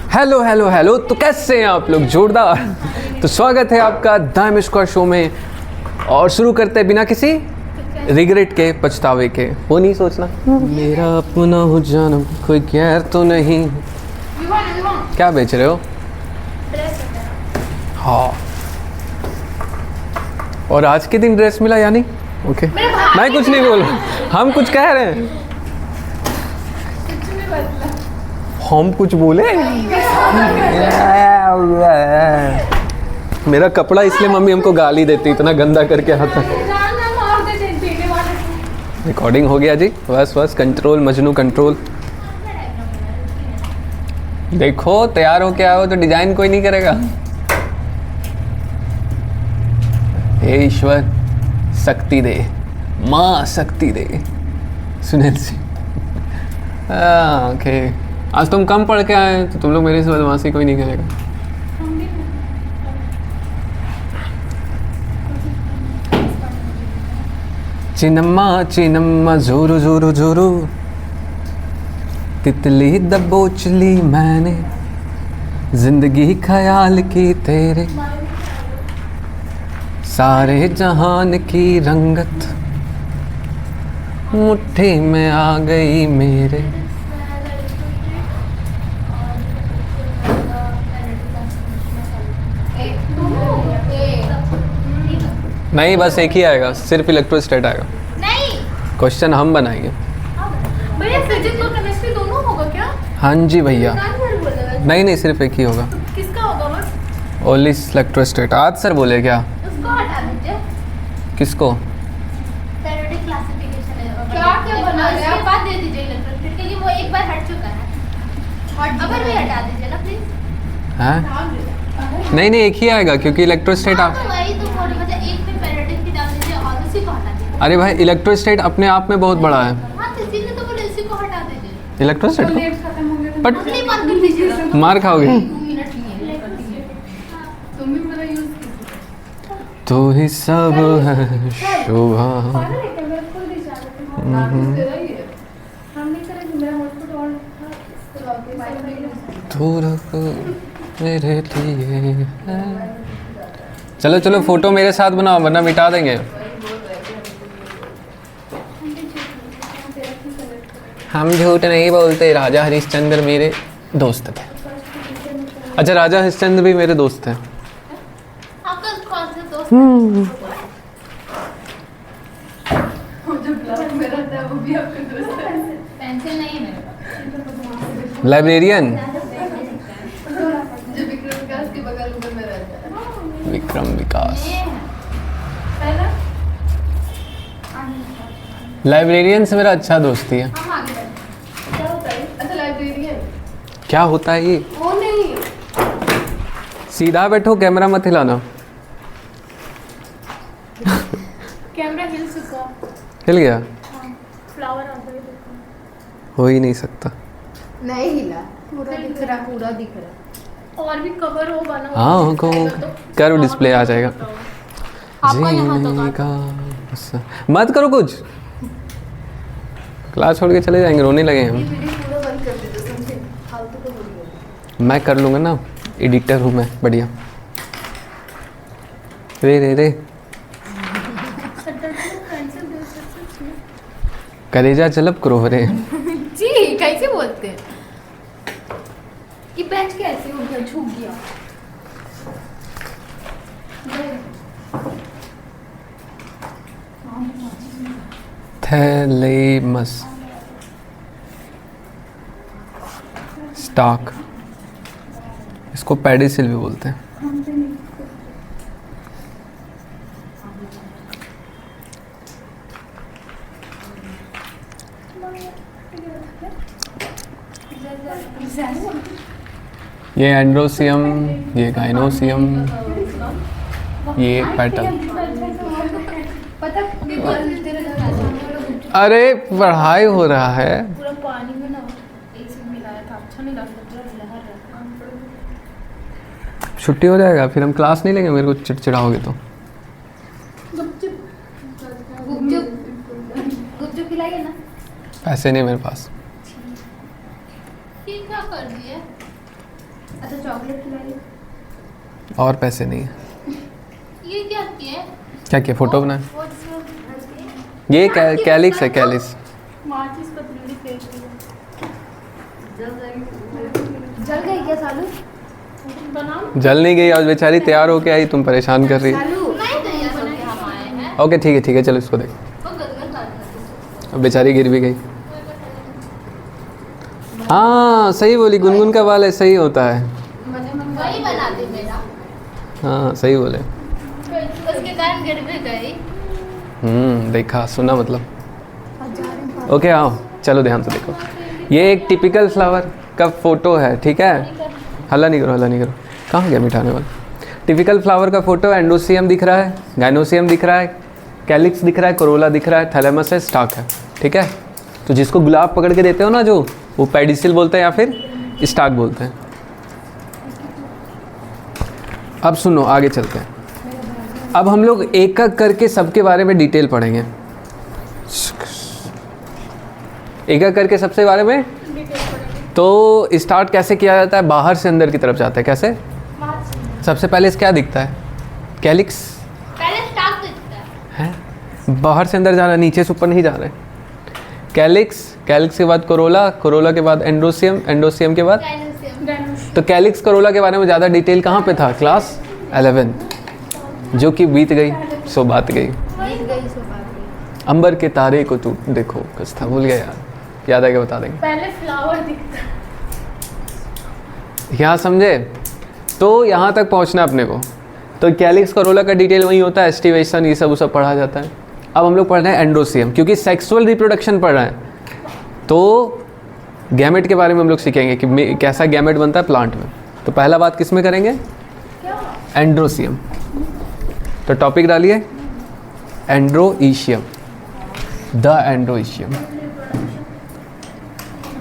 Hello hello hello, तो कैसे हैं आप लोग? जोरदार। तो स्वागत है आपका दाइम स्क्वायर शो में। और शुरू करते हैं बिना किसी रिग्रेट के, पछतावे के। वो नहीं सोचना मेरा अपना हो जानम, कोई गैर तो नहीं। क्या बेच रहे हो? हाँ, और आज के दिन ड्रेस मिला यानी? ओके, मैं कुछ नहीं बोल रहा, हम कुछ कह रहे हैं। हम कुछ बोले? मेरा कपड़ा इसलिए मम्मी हमको गाली देती, इतना गंदा करके आता। रिकॉर्डिंग हो गया जी, बस बस, कंट्रोल मजनू कंट्रोल। देखो तैयार हो के आओ तो डिजाइन कोई नहीं करेगा। हे ईश्वर शक्ति दे, माँ शक्ति दे। सुनील सिंह। ओके, आज तुम कम पढ़ के आए तो तुम लोग मेरे से बदमाशी कोई नहीं करेगा। चिनम्मा जोरू जोरू जोरू, तितली दबोच ली मैंने, जिंदगी ख्याल की तेरे, सारे जहान की रंगत मुट्ठी में आ गई मेरे। नहीं, बस एक ही आएगा, सिर्फ इलेक्ट्रोस्टैट आएगा। नहीं, क्वेश्चन हम बनाएंगे। भैया फिजिक्स और केमिस्ट्री दोनों होगा क्या? हाँ जी भैया। नहीं, सिर्फ एक ही होगा। तो किसका होगा बस? ओनली इलेक्ट्रोस्टैट। आज सर बोले क्या? उसको हटा दीजिए। किसको? पीरियोडिक क्लासिफिकेशन है। क्या बना है? आप बात दे दीजिए इलेक्ट्रोस्टैट के लिए, वो एक बार हट चुका है। अगर भी हटा दीजिए ना प्लीज। हाँ? नहीं, एक ही आएगा क्योंकि इलेक्ट्रोस्टैट आप। वही तो थोड़ी वजह एक में पीरियोडिक की डाल दीजिए और उसी को हटा दीजिए। अरे भाई, इलेक्ट्रोस्टैट अपने आप में बहुत बड़ा है। हाँ तो इसीलिए तो बोले इसी को हटा दीजिए। इलेक्ट्रोस्टैट को बट अपनी बात कर दीजिए। मार खाओगे। 2 मिनट लिए तुम भी मेरा यूज तू ही सब है शोभा। तू रख मेरे लिए है। चलो चलो, फोटो मेरे साथ बनाओ वरना मिटा देंगे। हम झूठ नहीं बोलते, राजा हरिश्चंद्र मेरे दोस्त थे। अच्छा, राजा हरिश्चंद्र भी मेरे दोस्त हैं। आपका कौन सा दोस्त? पेंसिल नहीं है मेरे पास। लाइब्रेरियन जो विक्रम विकास के बगल में रहता है। विक्रम विकास। लाइब्रेरियन से मेरा अच्छा दोस्ती है। हम आगे बढ़ते। क्या होता है? अच्छा, लाइब्रेरियन क्या होता है ये? वो नहीं। सीधा बैठो, कैमरा मत हिलाना। कैमरा हिल चुका। हिल गया? फ्लावर आ गए। हो ही नहीं सकता। नहीं हिला, पूरा दिख रहा, पूरा दिख रहा। और भी कवर हो बना। हाँ को करो, डिस्प्ले आ जाएगा। आपका यहाँ तो जीने का मत करो कुछ, क्लास छोड़ के चले जाएंगे, रोने लगे हम। पूरा बंद कर दे, समझे? फालतू का बोलिए। मैं कर लूँगा ना, एडिटर हूँ मैं, बढ़िया। रे रे रे कलेजा चलब करो रे। जी कैसे बोलते हैं? ये बेंच कैसे हो गया, झुक गया? थैलेमस स्टाक, इसको पेडिसिल भी बोलते हैं। ये एंड्रोसियम, ये गाइनोसियम, ये पेटल। अरे पढ़ाई हो रहा है। पूरा पानी में ना एसिड मिलाया था, अच्छा नहीं लगा, लहर छुट्टी हो जाएगा, फिर हम क्लास नहीं लेंगे, मेरे को चिड़चिड़ाओगे तो। गुपचुप खिलाइए ना। पैसे नहीं मेरे पास। ये क्या कर दिए? अच्छा चॉकलेट खिलाइए। और पैसे नहीं है। ये क्या किया है? क्या किया? फोटो बनाए। वो जिसमें भर के ये कैलिक्स है, कैलिक्स। माचिस पतली फेंक दी। जल गई क्या सालू? बनाओ। जल नहीं गई, आज बेचारी तैयार होके आई, तुम परेशान कर रही है। सालू नहीं तैयार होके हम आए हैं। ओके ठीक है चलो इसको देख। वो गदगद कर। अब बेचारी गिर भी गई। हाँ सही बोली, गुनगुन का बाल ऐसा ही होता है। वही बना दे मेरा। हाँ सही बोले। उसके कारण गिर भी गई। देखा सुना मतलब। ओके आओ चलो ध्यान से देखो। ये एक टिपिकल फ्लावर का फोटो है, ठीक है। हल्ला नहीं करो। कहाँ गया मिठाने वाला? टिपिकल फ्लावर का फोटो। एंडोसियम दिख रहा है, गाइनोसियम दिख रहा है, कैलिक्स दिख रहा है, कोरोला दिख रहा है, थैलेमस है, स्टाक है, ठीक है। तो जिसको गुलाब पकड़ के देते हो ना, जो वो पेडिसिल बोलते हैं या फिर स्टाक बोलते हैं। अब सुनो आगे चलते हैं। अब हम लोग एक एक करके सबके बारे में डिटेल पढ़ेंगे। एक एक करके सबसे बारे में। तो स्टार्ट कैसे किया जाता है? बाहर से अंदर की तरफ जाता है। कैसे? सबसे पहले क्या दिखता है? कैलिक्स। पहले स्टाक दिखता है बाहर से अंदर जा रहा है, नीचे से ऊपर नहीं जा रहा है। कैलिक्स के बाद कोरोला के बाद एंडोसियम के बाद। तो कैलिक्स कोरोला के बारे में ज़्यादा डिटेल कहाँ पे था? क्लास 11 जो कि बीत गई सो बात गई। अंबर के तारे को तू देखो, कुछ था भूल गया यार, याद आएगा बता देंगे। पहले फ्लावर दिखता। यहाँ समझे? तो यहाँ तक पहुँचना अपने को। तो कैलिक्स कोरोला का डिटेल वही होता है, एस्टिवेशन ये सब पढ़ा जाता है। अब हम लोग पढ़ रहे हैं एंडोसियम, क्योंकि सेक्सुअल रिप्रोडक्शन पढ़ रहे हैं। तो गैमेट के बारे में हम लोग सीखेंगे कि कैसा गैमेट बनता है प्लांट में। तो पहला बात किस में करेंगे? एंड्रोसियम। तो टॉपिक डालिए एंड्रोइशियम, द एंड्रोइशियम।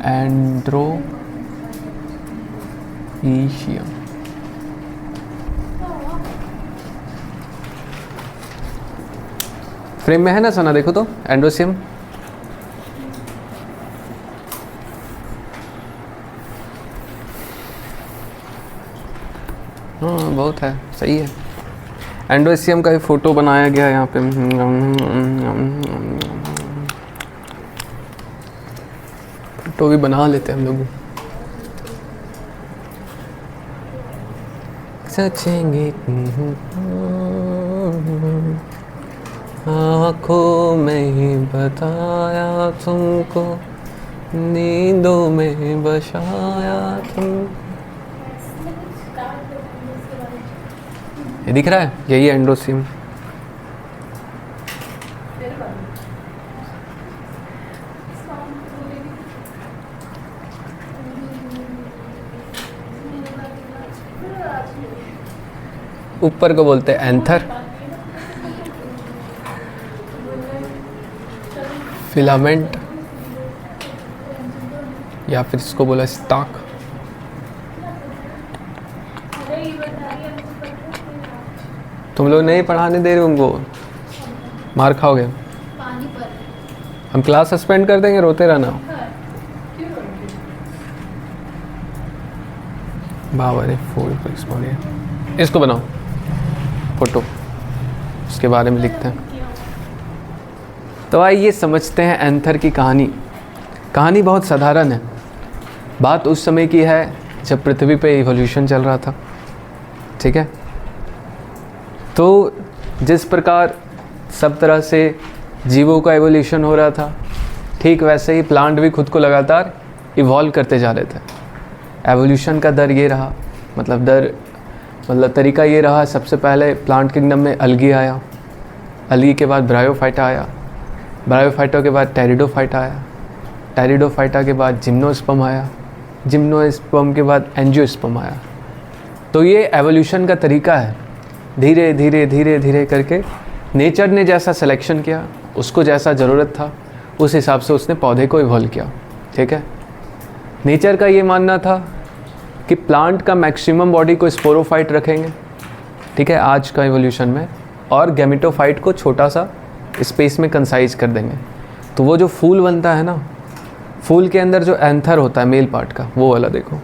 एंड्रोइशियम फ्रेम में है ना सना? देखो तो एंड्रोसियम। हाँ बहुत है, सही है। एंडोसियम का ही फोटो बनाया गया यहाँ पे। फोटो भी बना लेते हैं हम लोग। सचेंगे आँखों में ही बताया तुमको, नींदों में बसाया तुम। ये दिख रहा है, यही है एंडोसियम। ऊपर को बोलते हैं एंथर, फिलामेंट, या फिर इसको बोला स्टाक। तुम लोग नहीं पढ़ाने दे रहे उनको, मार खाओगे। पानी पर हम क्लास सस्पेंड कर देंगे, रोते रहना। बाबा रे फूल पर इसको बनाओ फोटो, उसके बारे में लिखते हैं। तो आइए समझते हैं एंथर की कहानी। कहानी बहुत साधारण है। बात उस समय की है जब पृथ्वी पे इवोल्यूशन चल रहा था, ठीक है। तो जिस प्रकार सब तरह से जीवों का एवोल्यूशन हो रहा था, ठीक वैसे ही प्लांट भी खुद को लगातार इवॉल्व करते जा रहे थे। एवोल्यूशन का दर ये रहा, मतलब तरीका ये रहा। सबसे पहले प्लांट किंगडम में अलगी आया, अलगी के बाद ब्रायोफाइटा आया, ब्रायोफाइटा के बाद टेरिडोफाइटा आया, टेरिडोफाइटा के बाद जिम्नोस्पर्म आया, जिम्नोस्पर्म के बाद एंजियोस्पर्म आया। तो ये एवोल्यूशन का तरीका है। धीरे धीरे धीरे धीरे करके नेचर ने जैसा सिलेक्शन किया, उसको जैसा ज़रूरत था उस हिसाब से उसने पौधे को इवॉल्व किया, ठीक है। नेचर का ये मानना था कि प्लांट का मैक्सिमम बॉडी को स्पोरोफाइट रखेंगे, ठीक है, आज का इवोल्यूशन में, और गैमेटोफाइट को छोटा सा स्पेस में कंसाइज कर देंगे। तो वो जो फूल बनता है ना, फूल के अंदर जो एंथर होता है मेल पार्ट का, वो वाला देखो,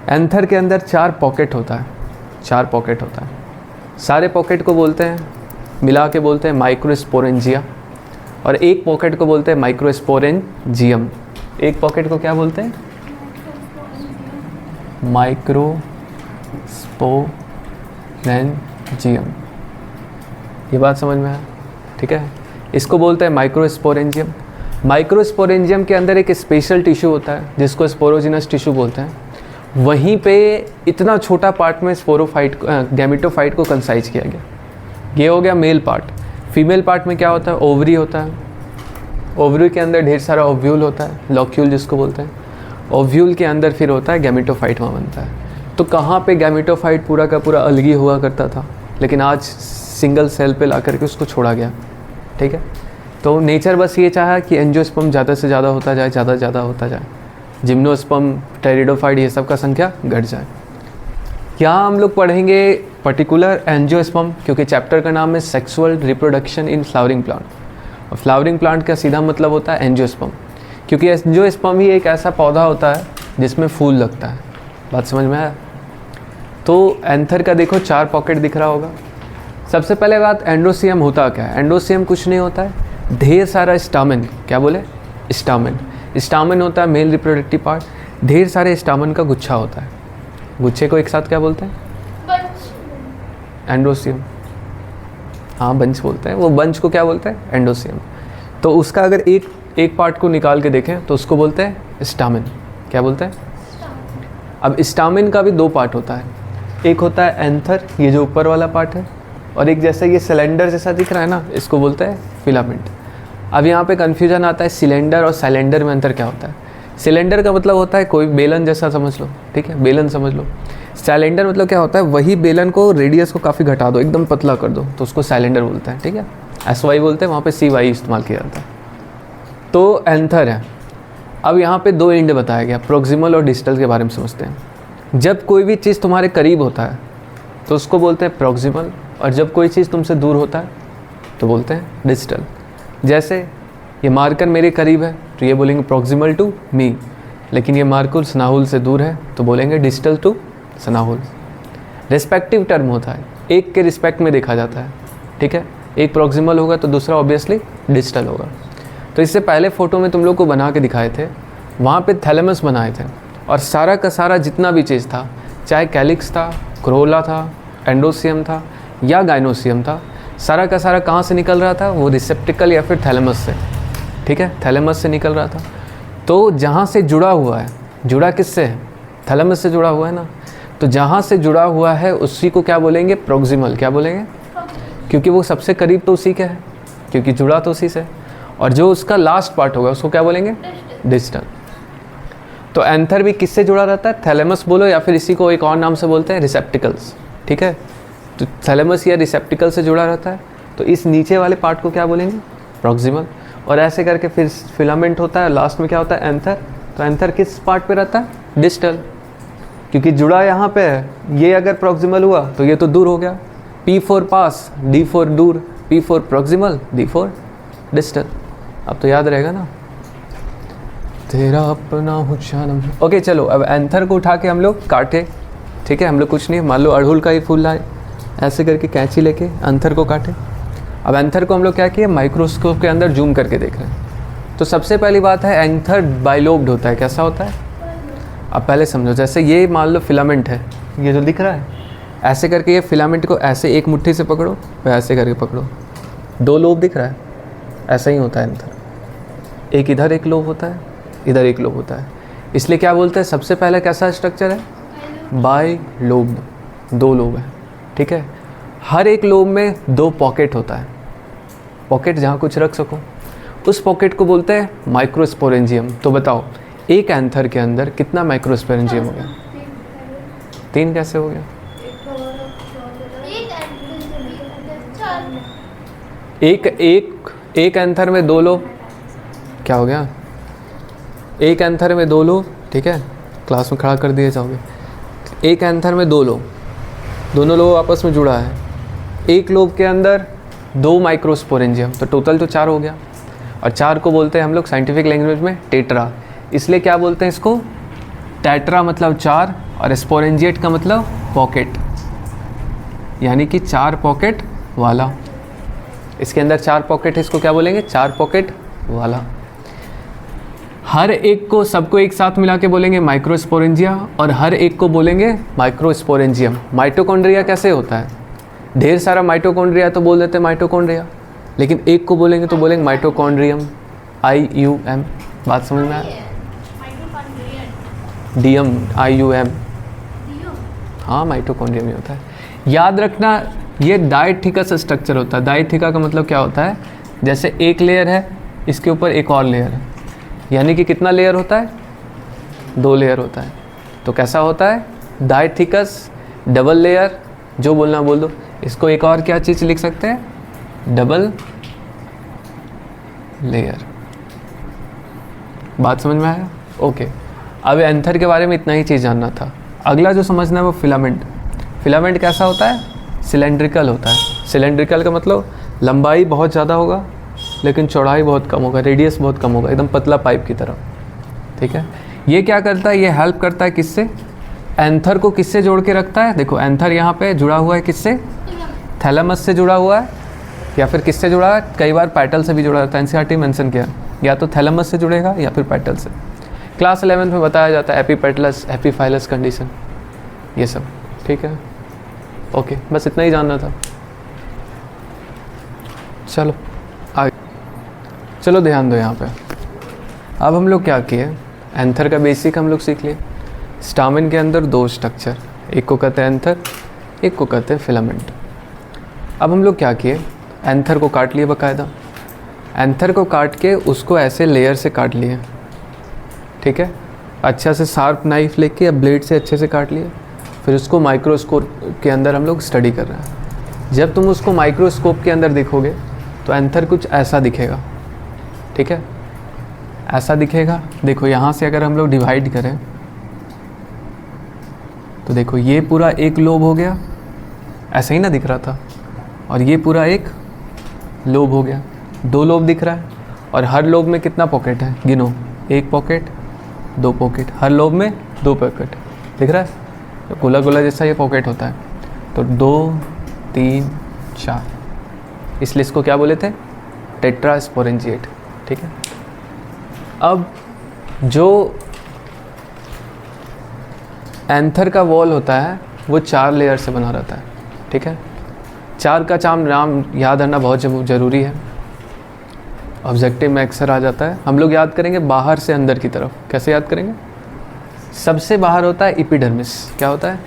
एंथर के अंदर 4 पॉकेट होता है, 4 पॉकेट होता है। सारे पॉकेट को बोलते हैं, मिला के बोलते हैं माइक्रोस्पोरेंजिया, और एक पॉकेट को बोलते हैं माइक्रोस्पोरेंजियम। एक पॉकेट को क्या बोलते हैं? माइक्रोस्पोरेंजियम। ये बात समझ में आया? ठीक है, इसको बोलते हैं माइक्रोस्पोरेंजियम। माइक्रोस्पोरेंजियम के अंदर एक स्पेशल टिश्यू होता है जिसको स्पोरोजिनस टिश्यू बोलते हैं। वहीं पे इतना छोटा पार्ट में स्पोरोफाइट गैमेटोफाइट को कंसाइज किया गया। ये हो गया मेल पार्ट। फीमेल पार्ट में क्या होता है? ओवरी होता है। ओवरी के अंदर ढेर सारा ओव्यूल होता है, लॉक्यूल जिसको बोलते हैं। ओव्यूल के अंदर फिर होता है गैमेटोफाइट, वहाँ बनता है। तो कहाँ पे गैमेटोफाइट पूरा का पूरा अलग ही हुआ करता था, लेकिन आज सिंगल सेल पे ला करके उसको छोड़ा गया। ठीक है, तो नेचर बस ये चाहा कि एंजियोस्पर्म ज़्यादा से ज़्यादा होता जाए, ज़्यादा से ज़्यादा होता जाए, जिम्नोस्पर्म, टेरिडोफाइट, ये सब का संख्या घट जाए। यहाँ हम लोग पढ़ेंगे पर्टिकुलर एंजियोस्पर्म, क्योंकि चैप्टर का नाम है sexual reproduction in flowering plant, और फ्लावरिंग प्लांट का सीधा मतलब होता है एंजियोस्पर्म, क्योंकि एंजियोस्पर्म ही एक ऐसा पौधा होता है जिसमें फूल लगता है। बात समझ में आया? तो एंथर का देखो 4 पॉकेट दिख रहा होगा। सबसे पहले बात, एंडोसियम होता क्या है? एंडोसियम कुछ नहीं होता है, ढेर सारा स्टामेन। क्या बोले? स्टामेन। स्टामेन होता है मेल रिप्रोडक्टिव पार्ट, ढेर सारे स्टामेन का गुच्छा होता है। गुच्छे को एक साथ क्या बोलते हैं? एंडोसियम। हाँ, बंच बोलते हैं। वो बंच को क्या बोलते हैं? एंडोसियम। तो उसका अगर एक पार्ट को निकाल के देखें तो उसको बोलते हैं स्टामेन। क्या बोलते हैं? अब स्टामेन का भी 2 पार्ट होता है। एक होता है एंथर, ये जो ऊपर वाला पार्ट है, और एक जैसा ये सिलेंडर जैसा दिख रहा है ना, इसको बोलते हैं फिलामेंट। अब यहाँ पे कन्फ्यूजन आता है, सिलेंडर और साइलेंडर में अंतर क्या होता है? सिलेंडर का मतलब होता है कोई बेलन जैसा समझ लो, ठीक है, बेलन समझ लो। साइलेंडर मतलब क्या होता है? वही बेलन को रेडियस को काफ़ी घटा दो, एकदम पतला कर दो, तो उसको साइलेंडर बोलते हैं। ठीक है, SY बोलते हैं, वहाँ पे CY इस्तेमाल किया जाता है। तो एंथर है। अब यहाँ पे 2 एंड बताया गया, प्रोक्सिमल और डिस्टल के बारे में समझते हैं। जब कोई भी चीज़ तुम्हारे करीब होता है तो उसको बोलते हैं प्रोक्सिमल, और जब कोई चीज़ तुमसे दूर होता है तो बोलते हैं डिस्टल। जैसे ये मार्कर मेरे करीब है तो ये बोलेंगे प्रोक्सिमल टू मी, लेकिन ये मार्कर सनाहुल से दूर है तो बोलेंगे डिस्टल टू सनाहुल। रिस्पेक्टिव टर्म होता है, एक के रिस्पेक्ट में देखा जाता है। ठीक है, एक प्रोक्सिमल होगा तो दूसरा ऑब्वियसली डिस्टल होगा। तो इससे पहले फ़ोटो में तुम लोग को बना के दिखाए थे, वहाँ पे थैलेमस बनाए थे, और सारा का सारा जितना भी चीज़ था, चाहे कैलिक्स था, क्रोला था, एंडोसियम था या गाइनोसियम था, सारा का सारा कहाँ से निकल रहा था? वो रिसेप्टिकल या फिर थैलेमस से। ठीक है, थैलेमस से निकल रहा था। तो जहाँ से जुड़ा हुआ है, जुड़ा किससे है? थैलेमस से जुड़ा हुआ है ना, तो जहाँ से जुड़ा हुआ है उसी को क्या बोलेंगे? प्रोक्सिमल। क्या बोलेंगे? क्योंकि वो सबसे करीब तो उसी के है, क्योंकि जुड़ा तो उसी से। और जो उसका लास्ट पार्ट होगा उसको क्या बोलेंगे? डिस्टल। तो एंथर भी किससे जुड़ा रहता है? थैलेमस बोलो, या फिर इसी को एक और नाम से बोलते हैं रिसेप्टिकल्स। ठीक है, तो थैलेमस या रिसेप्टिकल से जुड़ा रहता है, तो इस नीचे वाले पार्ट को क्या बोलेंगे? प्रोक्सिमल। और ऐसे करके फिर फिलामेंट होता है, लास्ट में क्या होता है? एंथर। तो एंथर किस पार्ट पे रहता है? डिस्टल, क्योंकि जुड़ा यहाँ पे है। ये अगर प्रोक्सिमल हुआ तो ये तो दूर हो गया। P for pass, D for दूर, P for proximal, D for distal. अब तो याद रहेगा ना, तेरा अपना हूँ जानम। ओके चलो, अब एंथर को उठा के हम लोग काटे। ठीक है, हम लोग कुछ नहीं, मान लो अड़हुल का ही फूल लाए, ऐसे करके कैंची लेके एंथर को काटे। अब एंथर को हम लोग क्या किए? माइक्रोस्कोप के अंदर जूम करके देख रहे हैं। तो सबसे पहली बात है, एंथर बाइलोब्ड होता है। कैसा होता है? अब पहले समझो, जैसे ये मान लो फिलामेंट है, ये जो दिख रहा है, ऐसे करके ये फिलामेंट को ऐसे एक मुट्ठी से पकड़ो, फिर ऐसे करके पकड़ो, 2 लोब दिख रहा है, ऐसा ही होता है एंथर। एक इधर एक लोब होता है, इधर एक लोब होता है, इसलिए क्या बोलते हैं? सबसे पहले कैसा स्ट्रक्चर है? बाई लोब, 2 लोब है। ठीक है, हर एक लोब में 2 पॉकेट होता है, पॉकेट जहाँ कुछ रख सको, उस पॉकेट को बोलते हैं माइक्रोस्पोरेंजियम। तो बताओ, एक एंथर के अंदर कितना माइक्रोस्पोरेंजियम हो गया? 3 कैसे हो गया? एक एंथर में 2 लोब, क्या हो गया? एक एंथर में 2 लोब। ठीक है, क्लास में खड़ा कर दिए जाओगे। एक एंथर में 2 लोब, दोनों लोब आपस में जुड़ा है। एक लोब के अंदर 2 माइक्रोस्पोरेंजियम, तो टोटल तो 4 हो गया। और 4 को बोलते हैं हम लोग साइंटिफिक लैंग्वेज में टेट्रा। इसलिए क्या बोलते हैं इसको? टेट्रा मतलब 4, और स्पोरेंजिएट का मतलब पॉकेट, यानी कि 4 पॉकेट वाला। इसके अंदर 4 पॉकेट है, इसको क्या बोलेंगे? 4 पॉकेट वाला। हर एक को, सबको एक साथ मिला के बोलेंगे माइक्रोस्पोरेंजिया, और हर एक को बोलेंगे माइक्रोस्पोरेंजियम। माइटोकॉन्ड्रिया कैसे होता है? ढेर सारा माइटोकॉन्ड्रिया तो बोल देते हैं माइटोकॉन्ड्रिया, लेकिन एक को बोलेंगे तो बोलेंगे माइटोकॉन्ड्रियम, IUM। बात समझ में आया? DIUM, IUM, हाँ माइटोकॉन्ड्रियम ही होता है। याद रखना, ये डायथीकस स्ट्रक्चर होता है। डायथीका का मतलब क्या होता है? जैसे एक लेयर है, इसके ऊपर एक और लेयर है, यानी कि कितना लेयर होता है? 2 लेयर होता है। तो कैसा होता है? डायथीकस, डबल लेयर, जो बोलना बोल दो। इसको एक और क्या चीज़ लिख सकते हैं? Double layer. बात समझ में आया? ओके। अब एंथर के बारे में इतना ही चीज़ जानना था। अगला जो समझना है वो फिलामेंट। फिलामेंट कैसा होता है? सिलेंड्रिकल होता है। सिलेंड्रिकल का मतलब लंबाई बहुत ज़्यादा होगा लेकिन चौड़ाई बहुत कम होगा, रेडियस बहुत कम होगा, एकदम पतला पाइप की तरह। ठीक है। ये क्या करता है? ये हेल्प करता है किससे? एंथर को किससे जोड़ के रखता है? देखो एंथर यहाँ पे जुड़ा हुआ है किससे? थैलेमस से जुड़ा हुआ है, या फिर किससे जुड़ा है? कई बार पैटल से भी जुड़ा रहता है। एनसीईआरटी मेंशन किया, या तो थैलेमस से जुड़ेगा या फिर पैटल से। क्लास 11 में बताया जाता है एपीपेटलस, एपीफाइलस कंडीशन, ये सब। ठीक है, ओके, बस इतना ही जानना था। चलो आगे, चलो ध्यान दो यहाँ पे। अब हम लोग क्या किए? एंथर का बेसिक हम लोग सीख लिए। स्टामेन के अंदर 2 स्ट्रक्चर, एक को कहते हैं एंथर, एक को कहते हैं फिलामेंट। अब हम लोग क्या किए? एंथर को काट लिए बाकायदा। एंथर को काट के उसको ऐसे लेयर से काट लिए, ठीक है। अच्छा से शार्प नाइफ लेके या ब्लेड से अच्छे से काट लिए। फिर उसको माइक्रोस्कोप के अंदर हम लोग स्टडी कर रहे हैं। जब तुम उसको माइक्रोस्कोप के अंदर देखोगे तो एंथर कुछ ऐसा दिखेगा, ठीक है, ऐसा दिखेगा। देखो यहाँ से अगर हम लोग डिवाइड करें तो देखो ये पूरा एक लोब हो गया, ऐसा ही ना दिख रहा था, और ये पूरा एक लोब हो गया, 2 लोब दिख रहा है। और हर लोब में कितना पॉकेट है? गिनो, 1 पॉकेट, 2 पॉकेट, हर लोब में 2 पॉकेट दिख रहा है। तो गोला गोला जैसा ये पॉकेट होता है। तो 2, 3, 4, इसलिए इसको क्या बोले थे? टेट्रास्पोरेंजिएट। ठीक है। अब जो एंथर का वॉल होता है वो 4 लेयर से बना रहता है, ठीक है। 4 का नाम याद रखना बहुत ज़रूरी है। ऑब्जेक्टिव में अक्सर आ जाता है। हम लोग याद करेंगे बाहर से अंदर की तरफ। कैसे याद करेंगे? सबसे बाहर होता है एपिडर्मिस। क्या होता है?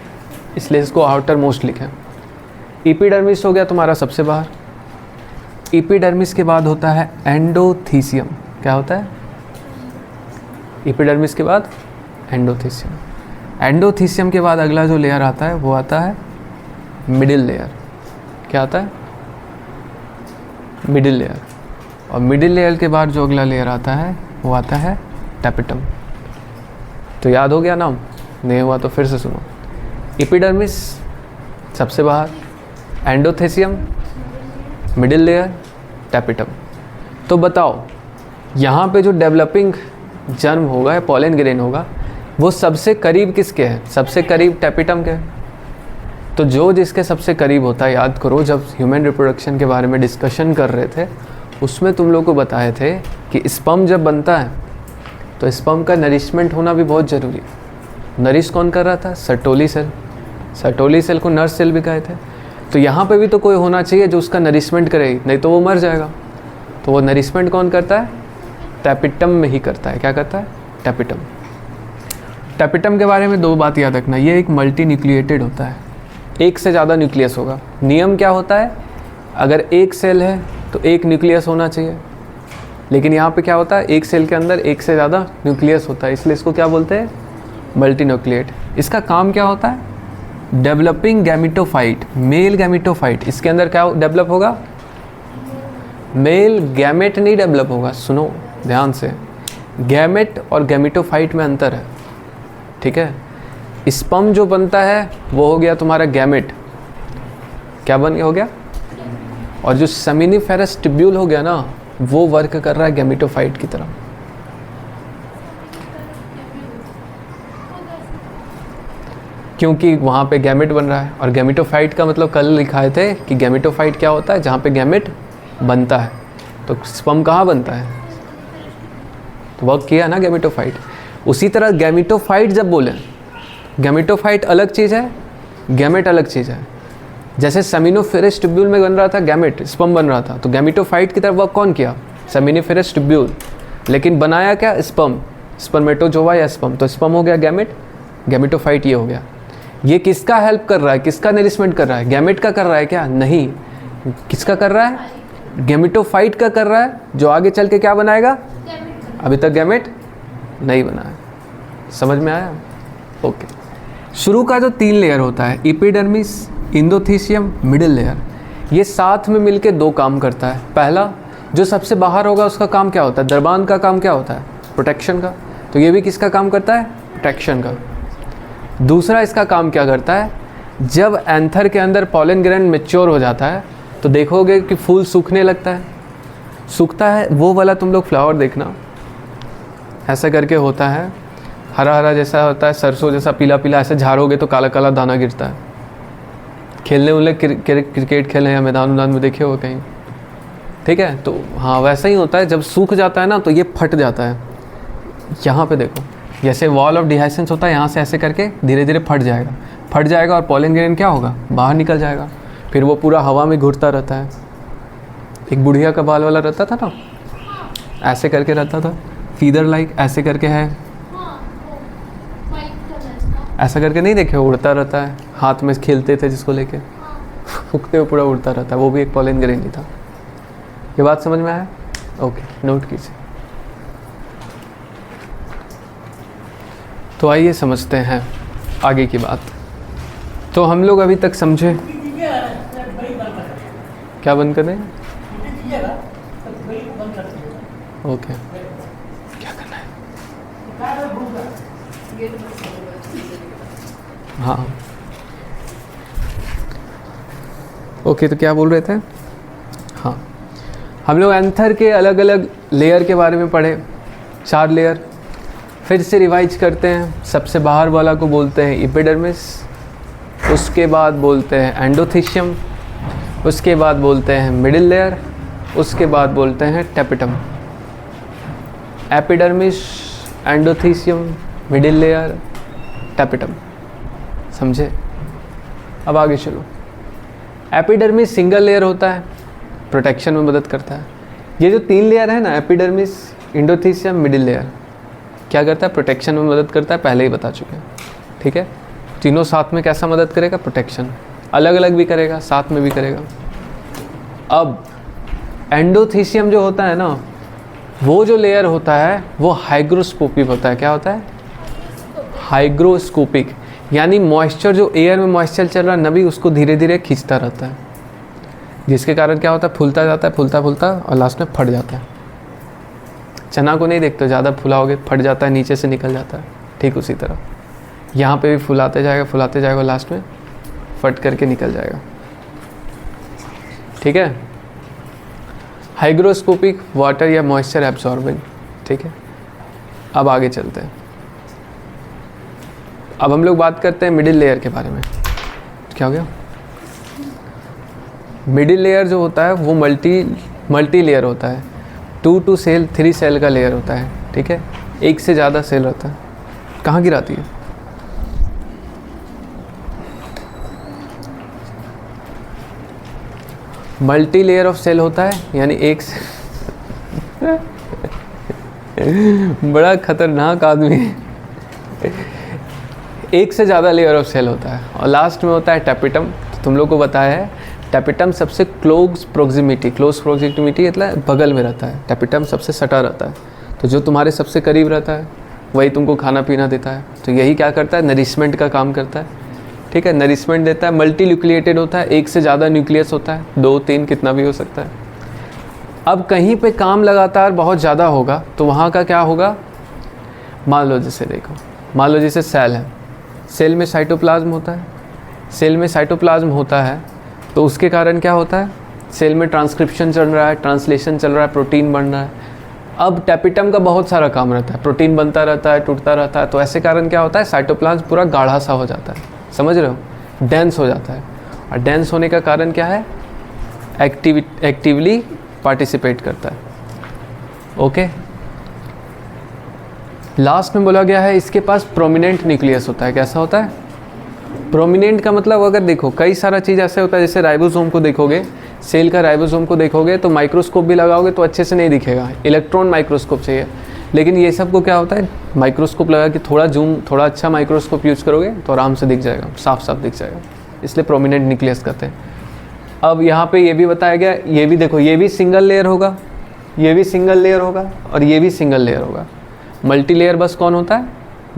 इसलिए इसको आउटर मोस्ट लिखें। एपिडर्मिस हो गया तुम्हारा सबसे बाहर। एपिडर्मिस के बाद होता है एंडोथीसियम। क्या होता है? एपिडर्मिस के बाद एंडोथीसियम। एंडोथीसियम के बाद अगला जो लेयर आता है वो आता है मिडिल लेयर। क्या आता है? Middle layer. और मिडिल लेयर के बाद जो अगला लेयर आता है वो आता है टैपेटम। तो याद हो गया नाम? नहीं हुआ तो फिर से सुनो। एपिडर्मिस सबसे बाहर, एंडोथीसियम, मिडिल लेयर, टैपेटम। तो बताओ यहाँ पे जो डेवलपिंग जर्म होगा या पॉलन ग्रेन होगा वो सबसे करीब किसके है? सबसे करीब टैपेटम के। तो जो जिसके सबसे करीब होता है, याद करो जब ह्यूमन रिप्रोडक्शन के बारे में डिस्कशन कर रहे थे उसमें तुम लोग को बताए थे कि स्पर्म जब बनता है तो स्पर्म का नरिशमेंट होना भी बहुत ज़रूरी है। नरिश कौन कर रहा था? Sertoli cell. सर्टोली सेल को नर्स सेल भी कहे थे। तो यहाँ पे भी तो कोई होना चाहिए जो उसका नरिशमेंट करे, नहीं तो वो मर जाएगा। तो वो नरिशमेंट कौन करता है? टैपेटम में ही करता है। क्या करता है? टैपेटम। टैपेटम के बारे में 2 बात याद रखना। ये एक मल्टी न्यूक्लिएटेड होता है, एक से ज़्यादा न्यूक्लियस होगा। नियम क्या होता है? अगर एक सेल है तो एक न्यूक्लियस होना चाहिए, लेकिन यहाँ पे क्या होता है? एक सेल के अंदर एक से ज़्यादा न्यूक्लियस होता है, इसलिए इसको क्या बोलते हैं? Multi nucleate. इसका काम क्या होता है? Developing gametophyte, male gametophyte. इसके अंदर क्या डेवलप होगा? मेल गैमेट नहीं डेवलप होगा। सुनो ध्यान से, गैमेट और गैमेटोफाइट में अंतर है, ठीक है। स्पर्म जो बनता है वो हो गया तुम्हारा गैमेट। क्या हो गया? और जो सेमिनिफेरस ट्यूब्यूल हो गया ना वो वर्क कर रहा है गैमेटोफाइट की तरह। क्योंकि वहाँ पे गैमेट बन रहा है। और गैमेटोफाइट का मतलब कल लिखाए थे कि गैमेटोफाइट क्या होता है, जहाँ पे गैमेट बनता है। तो स्पर्म कहाँ बनता है, तो वर्क किया ना गैमेटोफाइट। उसी तरह गैमेटोफाइट जब बोले, गैमेटोफाइट अलग चीज़ है, गैमेट अलग चीज़ है। जैसे सेमिनोफेरस ट्यूब्यूल में बन रहा था गैमेट, स्पर्म बन रहा था, तो गैमेटोफाइट की तरफ वर्क कौन किया, सेमिनोफेरस ट्यूब्यूल, लेकिन बनाया क्या, स्पर्म, स्पर्मेटोजोवा या स्पर्म, तो स्पर्म हो गया गैमेट, गैमेटोफाइट ये हो गया। ये किसका हेल्प कर रहा है, किसका नरिशमेंट कर रहा है, गैमेट का कर रहा है क्या, नहीं, किसका कर रहा है, गैमेटोफाइट का कर रहा है, जो आगे चल के क्या बनाएगा, अभी तक गैमेट नहीं बना है। समझ में आया, ओके। शुरू का जो 3 लेयर होता है, एपिडर्मिस, इंडोथीसियम, मिडिल लेयर, ये साथ में मिलके 2 काम करता है। पहला, जो सबसे बाहर होगा उसका काम क्या होता है, दरबान का काम क्या होता है, प्रोटेक्शन का, तो ये भी किसका काम करता है, प्रोटेक्शन का। दूसरा इसका काम क्या करता है, जब एंथर के अंदर पॉलन ग्रैंड मैच्योर हो जाता है तो देखोगे कि फूल सूखने लगता है, सूखता है, वो वाला तुम लोग फ्लावर देखना, ऐसा करके होता है, हरा हरा जैसा होता है, सरसों जैसा पीला पीला, ऐसे झाड़ोगे तो काला काला दाना गिरता है। खेलने उनले क्रिकेट खेलने या मैदान में देखे हो कहीं, ठीक है, तो हाँ वैसा ही होता है। जब सूख जाता है ना तो ये फट जाता है, यहाँ पे देखो, जैसे वॉल ऑफ डिहाइसेंस होता है, यहाँ से ऐसे करके धीरे धीरे फट जाएगा और पॉलन ग्रेन क्या होगा, बाहर निकल जाएगा, फिर वो पूरा हवा में घूरता रहता है। एक बुढ़िया का बाल वाला रहता था ना, ऐसे करके रहता था, फीदर लाइक ऐसे करके है, ऐसा करके नहीं देखे, उड़ता रहता है, हाथ में खेलते थे जिसको लेके, फूकते हुए पूरा उड़ता रहता है, वो भी एक पॉलन ग्रेन ही था। ये बात समझ में आया, ओके, नोट कीजिए। तो आइए समझते हैं आगे की बात। तो हम लोग अभी तक समझे, क्या बंद करें, ओके, क्या करना है, हाँ ओके, तो क्या बोल रहे थे, हाँ हम लोग एंथर के अलग अलग लेयर के बारे में पढ़े, 4 लेयर, फिर से रिवाइज करते हैं। सबसे बाहर वाला को बोलते हैं एपिडर्मिस, उसके बाद बोलते हैं एंडोथीसियम, उसके बाद बोलते हैं मिडिल लेयर, उसके बाद बोलते हैं tapetum. Epidermis, endothecium, middle layer, tapetum, समझे। अब आगे चलो। एपिडर्मिस सिंगल लेयर होता है, प्रोटेक्शन में मदद करता है। ये जो 3 लेयर है ना, एपिडर्मिस, इंडोथीसियम, मिडिल लेयर, क्या करता है, प्रोटेक्शन में मदद करता है, पहले ही बता चुके हैं, ठीक है। तीनों साथ में कैसा मदद करेगा, प्रोटेक्शन, अलग अलग भी करेगा, साथ में भी करेगा। अब एंडोथीसियम जो होता है ना, वो जो लेयर होता है वो हाइग्रोस्कोपिक होता है। क्या होता है, हाइग्रोस्कोपिक, यानी मॉइस्चर, जो एयर में मॉइस्चर चल रहा है नमी, उसको धीरे धीरे खींचता रहता है, जिसके कारण क्या होता है, फूलता जाता है, फूलता फूलता और लास्ट में फट जाता है। चना को नहीं देखते, ज़्यादा फुलाओगे फट जाता है, नीचे से निकल जाता है, ठीक उसी तरह यहाँ पे भी फुलाते जाएगा, लास्ट में फट करके निकल जाएगा, ठीक है। हाइग्रोस्कोपिक, वाटर या मॉइस्चर एब्जॉर्बिंग, ठीक है। अब आगे चलते हैं। अब हम लोग बात करते हैं मिडिल लेयर के बारे में। क्या हो गया, मिडिल लेयर जो होता है वो मल्टी लेयर होता है, 2 to 3 सेल का लेयर होता है, ठीक है, एक से ज़्यादा सेल रहता है। कहाँ गिराती है, मल्टी लेयर ऑफ सेल होता है, यानी एक से बड़ा खतरनाक आदमी है। एक से ज़्यादा लेयर ऑफ सेल होता है, और लास्ट में होता है टेपिटम। तो तुम लोग को बताया है, टेपिटम सबसे क्लोज प्रोक्सिमिटी मतलब बगल में रहता है, टेपिटम सबसे सटा रहता है, तो जो तुम्हारे सबसे करीब रहता है वही तुमको खाना पीना देता है। तो यही क्या करता है, नरिशमेंट का काम करता है, ठीक है, नरिशमेंट देता है। मल्टी न्यूक्लिएटेड होता है, एक से ज़्यादा न्यूक्लियस होता है, 2, 3 कितना भी हो सकता है। अब कहीं पे काम लगातार बहुत ज़्यादा होगा तो वहाँ का क्या होगा, मान लो जैसे देखो, मान लो जैसे सेल है, सेल में साइटोप्लाज्म होता है, सेल में साइटोप्लाज्म होता है तो उसके कारण क्या होता है, सेल में ट्रांसक्रिप्शन चल रहा है, ट्रांसलेशन चल रहा है, प्रोटीन बन रहा है। अब टेपिटम का बहुत सारा काम रहता है, प्रोटीन बनता रहता है, टूटता रहता है, तो ऐसे कारण क्या होता है, साइटोप्लाज्म पूरा गाढ़ा सा हो जाता है, समझ रहे हो, डेंस हो जाता है। और डेंस होने का कारण क्या है, एक्टिवली पार्टिसिपेट करता है। ओके, लास्ट में बोला गया है इसके पास प्रोमिनेंट न्यूक्लियस होता है। कैसा होता है, प्रोमिनेंट का मतलब अगर देखो कई सारा चीज़ ऐसे होता है, जैसे राइबोसोम को देखोगे, सेल का राइबोसोम को देखोगे तो माइक्रोस्कोप भी लगाओगे तो अच्छे से नहीं दिखेगा, इलेक्ट्रॉन माइक्रोस्कोप चाहिए। लेकिन ये सब को क्या होता है, माइक्रोस्कोप लगा कि थोड़ा जूम, थोड़ा अच्छा माइक्रोस्कोप यूज़ करोगे तो आराम से दिख जाएगा, साफ साफ दिख जाएगा, इसलिए प्रोमिनेंट न्यूक्लियस कहते हैं। अब यहाँ पे ये भी बताया गया, ये भी देखो, ये भी सिंगल लेयर होगा, ये भी सिंगल लेयर होगा और ये भी सिंगल लेयर होगा। मल्टी लेयर बस कौन होता है,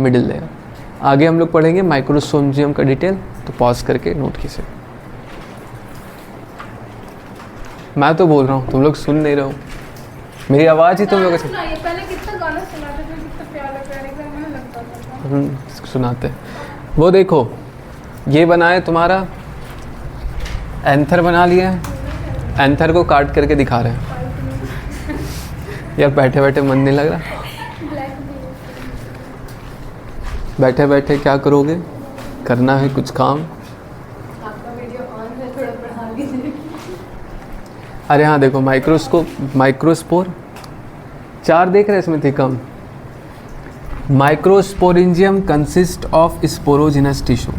मिडिल लेयर। आगे हम लोग पढ़ेंगे माइक्रोसोमजियम का डिटेल, तो पॉज करके नोट कीजिए। मैं तो बोल रहा हूँ, तुम लोग सुन नहीं रहे हो, मेरी आवाज़ ही तुम लोग पहले कितना गाना सुनाते थे, कितना प्यारा प्यारा एकदम मन लगता था। सुनाते। वो देखो ये बना है तुम्हारा एंथर, बना लिया है, एंथर को काट करके दिखा रहे हैं। यार बैठे बैठे मन नहीं लग रहा, बैठे बैठे क्या करोगे, करना है कुछ काम। आपका वीडियो ऑन है, थोड़ा बढ़ा लीजिए। अरे हाँ देखो, माइक्रोस्कोप, माइक्रोस्पोर 4 देख रहे हैं, इसमें थी कम। Microsporangium consist of sporogenous tissue.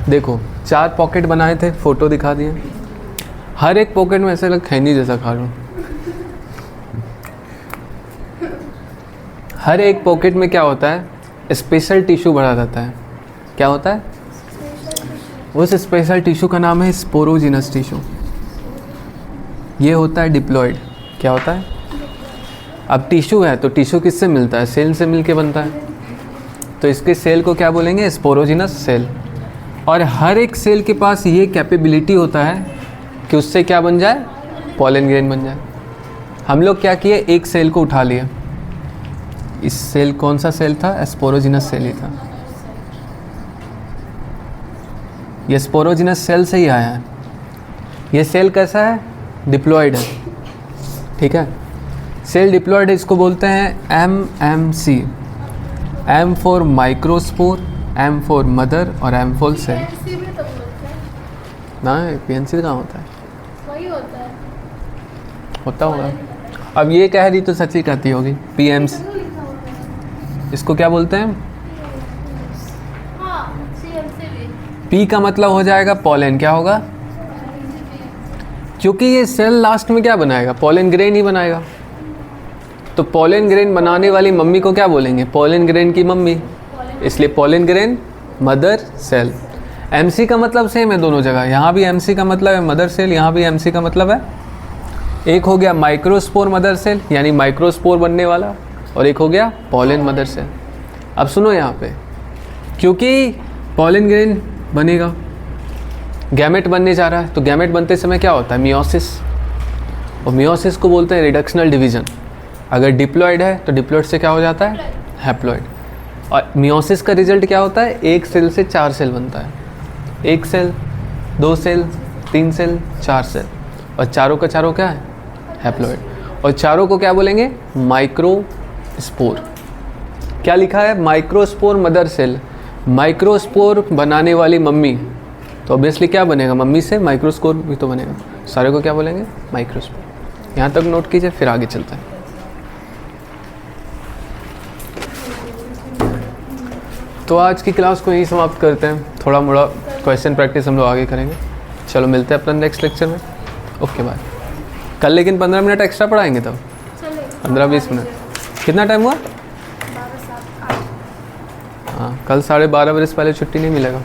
देखो 4 पॉकेट बनाए थे, फोटो दिखा दिए, हर एक पॉकेट में ऐसे लग खैनी जैसा खा रहा हूँ। हर एक पॉकेट में क्या होता है, स्पेशल टिश्यू भरा रहता है। क्या होता है, उस स्पेशल टिश्यू का नाम है स्पोरोजिनस टिश्यू। ये होता है डिप्लॉयड। क्या होता है, अब टिश्यू है तो टिश्यू किससे मिलता है, सेल से मिलके बनता है, तो इसके सेल को क्या बोलेंगे, स्पोरोजिनस सेल। और हर एक सेल के पास ये कैपेबिलिटी होता है कि उससे क्या बन जाए, पॉलन ग्रेन बन जाए। हम लोग क्या किए, एक सेल को उठा लिए, इस सेल कौन सा सेल था, स्पोरोजिनस सेल ही था, ये स्पोरोजिनस सेल से ही आया है। ये सेल कैसा है, डिप्लॉयड है, ठीक है, सेल डिप्लॉयड है, इसको बोलते हैं MMC। M for microspore, M for mother और M फॉर सेल। PNC भी तो बोलते हैं। ना PNC कहाँ होता है, वही होता है, होता होगा। अब ये कह रही तो सच ही कहती होगी, PMC। इसको क्या बोलते हैं, हाँ CMC भी। P का मतलब हो जाएगा पॉलन। क्या होगा, क्योंकि ये सेल लास्ट में क्या बनाएगा, पॉलन ग्रेन ही बनाएगा, तो पॉलन ग्रेन बनाने वाली मम्मी को क्या बोलेंगे, पॉलन ग्रेन की मम्मी, इसलिए pollen grain mother cell. MC का मतलब सेम है दोनों जगह, यहाँ भी MC का मतलब है मदर सेल, यहाँ भी MC का मतलब है। एक हो गया माइक्रोस्पोर मदर सेल यानी माइक्रोस्पोर बनने वाला, और एक हो गया पॉलन मदर सेल। अब सुनो यहाँ पे, क्योंकि पॉलन ग्रेन बनेगा, गैमेट बनने जा रहा है, तो गैमेट बनते समय क्या होता है, मियोसिस, और मियोसिस को बोलते हैं रिडक्शनल डिवीजन। अगर डिप्लॉयड है तो डिप्लॉयड से क्या हो जाता है, हैप्लॉयड। और मियोसिस का रिजल्ट क्या होता है, एक सेल से 4 सेल बनता है, 1 सेल, 2 सेल, 3 सेल, 4 सेल, और चारों का चारों क्या है, हैप्लॉयड। और चारों को क्या बोलेंगे, माइक्रोस्पोर। क्या लिखा है, माइक्रोस्पोर मदर सेल, माइक्रोस्पोर बनाने वाली मम्मी, तो ऑब्वियसली क्या बनेगा, मम्मी से माइक्रोस्पोर भी तो बनेगा, सारे को क्या बोलेंगे, माइक्रोस्पोर। यहाँ तक नोट कीजिए, फिर आगे चलते हैं। तो आज की क्लास को यहीं समाप्त करते हैं, थोड़ा मोड़ा क्वेश्चन प्रैक्टिस हम लोग आगे करेंगे। चलो मिलते हैं अपना नेक्स्ट लेक्चर में, ओके बाय। कल लेकिन 15 मिनट एक्स्ट्रा पढ़ाएंगे, तब 15-20 मिनट। कितना टाइम हुआ, हाँ कल 12:30 बजे से पहले छुट्टी नहीं मिलेगा।